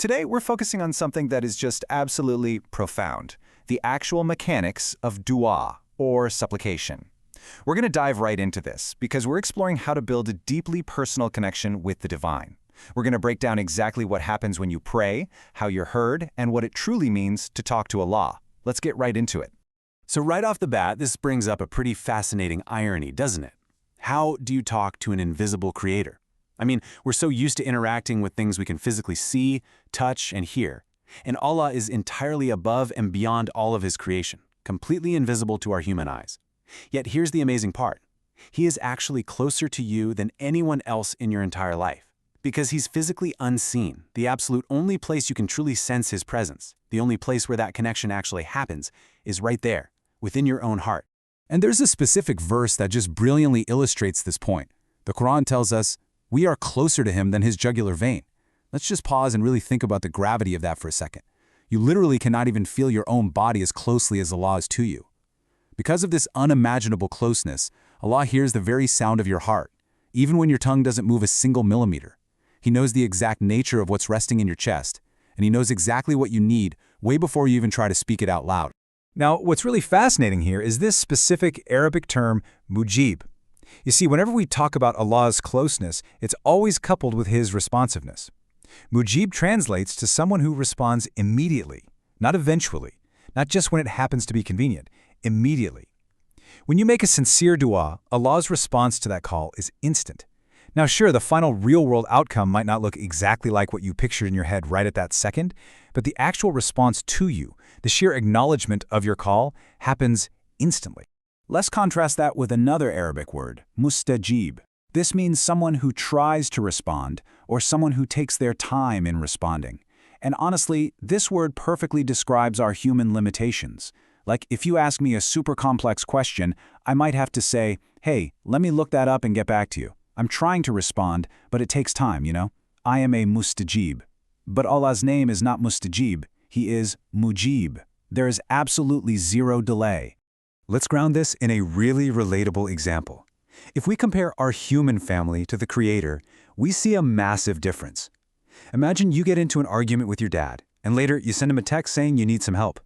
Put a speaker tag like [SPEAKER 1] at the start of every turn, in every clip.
[SPEAKER 1] Today, we're focusing on something that is just absolutely profound, the actual mechanics of dua, or supplication. We're going to dive right into this because we're exploring how to build a deeply personal connection with the divine. We're going to break down exactly what happens when you pray, how you're heard, and what it truly means to talk to Allah. Let's get right into it.
[SPEAKER 2] So right off the bat, this brings up a pretty fascinating irony, doesn't it? How do you talk to an invisible creator? I mean, we're so used to interacting with things we can physically see, touch, and hear. And Allah is entirely above and beyond all of His creation, completely invisible to our human eyes. Yet here's the amazing part. He is actually closer to you than anyone else in your entire life. Because He's physically unseen, the absolute only place you can truly sense His presence, the only place where that connection actually happens, is right there, within your own heart. And there's a specific verse that just brilliantly illustrates this point. The Quran tells us, we are closer to Him than His jugular vein. Let's just pause and really think about the gravity of that for a second. You literally cannot even feel your own body as closely as Allah is to you. Because of this unimaginable closeness, Allah hears the very sound of your heart, even when your tongue doesn't move a single millimeter. He knows the exact nature of what's resting in your chest, and He knows exactly what you need way before you even try to speak it out loud.
[SPEAKER 1] Now, what's really fascinating here is this specific Arabic term, Mujib. You see, whenever we talk about Allah's closeness, it's always coupled with His responsiveness. Mujib translates to someone who responds immediately, not eventually, not just when it happens to be convenient, immediately. When you make a sincere dua, Allah's response to that call is instant. Now sure, the final real-world outcome might not look exactly like what you pictured in your head right at that second, but the actual response to you, the sheer acknowledgement of your call, happens instantly.
[SPEAKER 2] Let's contrast that with another Arabic word, Mustajib. This means someone who tries to respond, or someone who takes their time in responding. And honestly, this word perfectly describes our human limitations. Like, if you ask me a super complex question, I might have to say, hey, let me look that up and get back to you. I'm trying to respond, but it takes time, you know? I am a Mustajib. But Allah's name is not Mustajib, He is Mujib. There is absolutely zero delay.
[SPEAKER 1] Let's ground this in a really relatable example. If we compare our human family to the Creator, we see a massive difference. Imagine you get into an argument with your dad, and later you send him a text saying you need some help.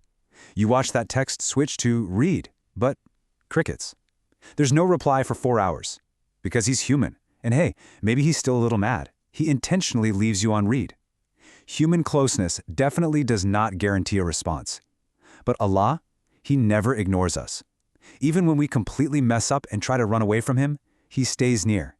[SPEAKER 1] You watch that text switch to read, but crickets. There's no reply for 4 hours. Because he's human, and hey, maybe he's still a little mad. He intentionally leaves you on read. Human closeness definitely does not guarantee a response. But Allah, He never ignores us. Even when we completely mess up and try to run away from Him, He stays near.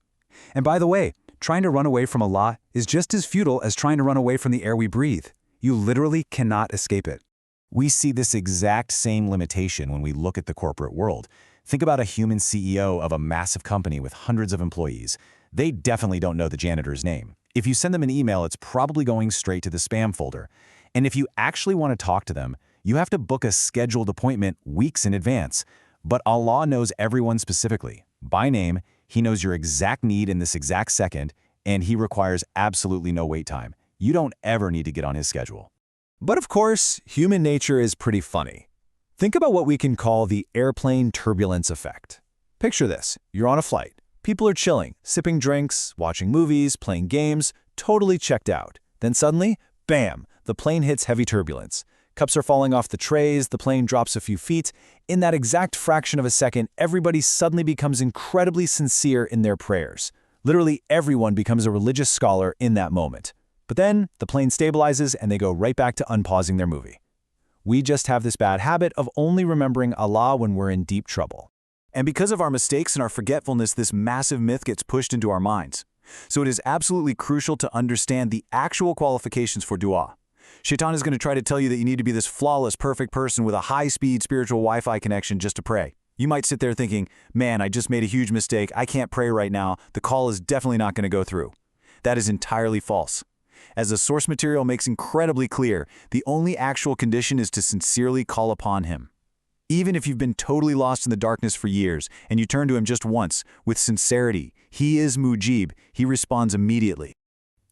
[SPEAKER 1] And by the way, trying to run away from Allah is just as futile as trying to run away from the air we breathe. You literally cannot escape it.
[SPEAKER 3] We see this exact same limitation when we look at the corporate world. Think about a human CEO of a massive company with hundreds of employees. They definitely don't know the janitor's name. If you send them an email, it's probably going straight to the spam folder. And if you actually want to talk to them, you have to book a scheduled appointment weeks in advance. But Allah knows everyone specifically. By name, He knows your exact need in this exact second, and He requires absolutely no wait time. You don't ever need to get on His schedule.
[SPEAKER 1] But of course, human nature is pretty funny. Think about what we can call the airplane turbulence effect. Picture this. You're on a flight. People are chilling, sipping drinks, watching movies, playing games, totally checked out. Then suddenly, bam, the plane hits heavy turbulence. Cups are falling off the trays, the plane drops a few feet. In that exact fraction of a second, everybody suddenly becomes incredibly sincere in their prayers. Literally everyone becomes a religious scholar in that moment. But then, the plane stabilizes and they go right back to unpausing their movie. We just have this bad habit of only remembering Allah when we're in deep trouble. And because of our mistakes and our forgetfulness, this massive myth gets pushed into our minds. So it is absolutely crucial to understand the actual qualifications for dua. Shaitan is going to try to tell you that you need to be this flawless, perfect person with a high-speed spiritual Wi-Fi connection just to pray. You might sit there thinking, man, I just made a huge mistake. I can't pray right now. The call is definitely not going to go through. That is entirely false. As the source material makes incredibly clear, the only actual condition is to sincerely call upon Him. Even if you've been totally lost in the darkness for years and you turn to Him just once, with sincerity, He is Mujib. He responds immediately.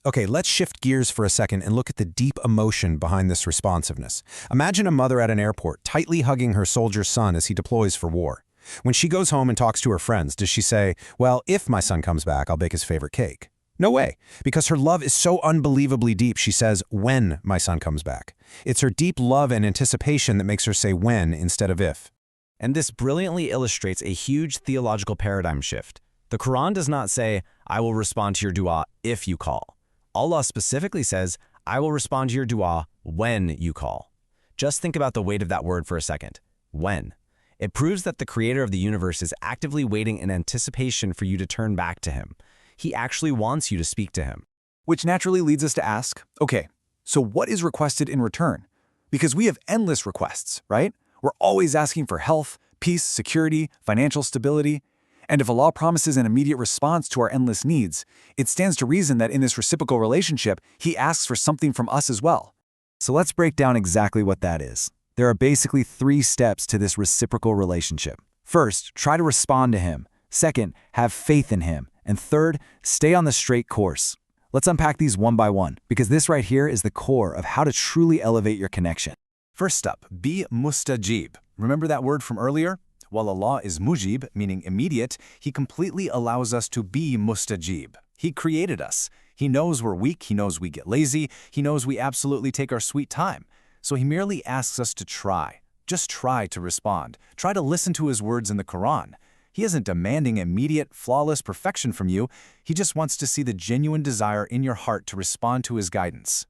[SPEAKER 4] Okay, let's shift gears for a second and look at the deep emotion behind this responsiveness. Imagine a mother at an airport tightly hugging her soldier son as he deploys for war. When she goes home and talks to her friends, does she say, well, if my son comes back, I'll bake his favorite cake? No way, because her love is so unbelievably deep, she says, when my son comes back. It's her deep love and anticipation that makes her say when instead of if.
[SPEAKER 3] And this brilliantly illustrates a huge theological paradigm shift. The Quran does not say, I will respond to your dua if you call. Allah specifically says, I will respond to your dua when you call. Just think about the weight of that word for a second. When. It proves that the creator of the universe is actively waiting in anticipation for you to turn back to him. He actually wants you to speak to him.
[SPEAKER 1] Which naturally leads us to ask, okay, so what is requested in return? Because we have endless requests, right? We're always asking for health, peace, security, financial stability. And if Allah promises an immediate response to our endless needs, it stands to reason that in this reciprocal relationship, He asks for something from us as well. So let's break down exactly what that is. There are basically 3 steps to this reciprocal relationship. First, try to respond to Him. Second, have faith in Him. And third, stay on the straight course. Let's unpack these one by one, because this right here is the core of how to truly elevate your connection. First up, be Mustajib. Remember that word from earlier? While Allah is Mujib, meaning immediate, He completely allows us to be Mustajib. He created us. He knows we're weak. He knows we get lazy. He knows we absolutely take our sweet time. So He merely asks us to try. Just try to respond. Try to listen to His words in the Quran. He isn't demanding immediate, flawless perfection from you. He just wants to see the genuine desire in your heart to respond to His guidance.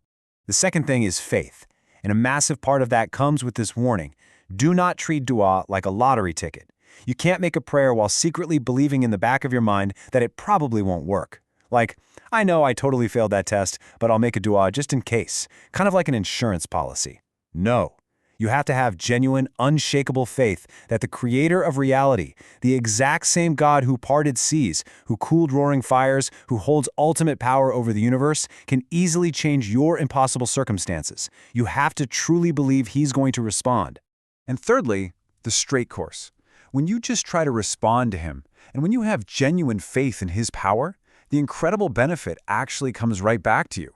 [SPEAKER 2] The second thing is faith, and a massive part of that comes with this warning. Do not treat dua like a lottery ticket. You can't make a prayer while secretly believing in the back of your mind that it probably won't work. Like, I know I totally failed that test, but I'll make a dua just in case, kind of like an insurance policy. No. You have to have genuine, unshakable faith that the creator of reality, the exact same God who parted seas, who cooled roaring fires, who holds ultimate power over the universe, can easily change your impossible circumstances. You have to truly believe He's going to respond.
[SPEAKER 1] And thirdly, the straight course. When you just try to respond to Him, and when you have genuine faith in His power, the incredible benefit actually comes right back to you.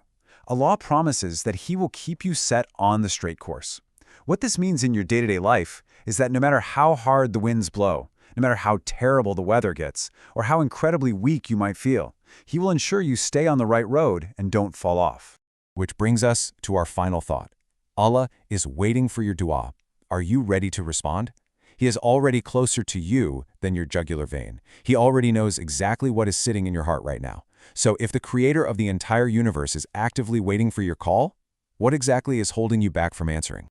[SPEAKER 1] Allah promises that He will keep you set on the straight course. What this means in your day-to-day life is that no matter how hard the winds blow, no matter how terrible the weather gets, or how incredibly weak you might feel, He will ensure you stay on the right road and don't fall off.
[SPEAKER 3] Which brings us to our final thought. Allah is waiting for your dua. Are you ready to respond? He is already closer to you than your jugular vein. He already knows exactly what is sitting in your heart right now. So if the creator of the entire universe is actively waiting for your call, what exactly is holding you back from answering?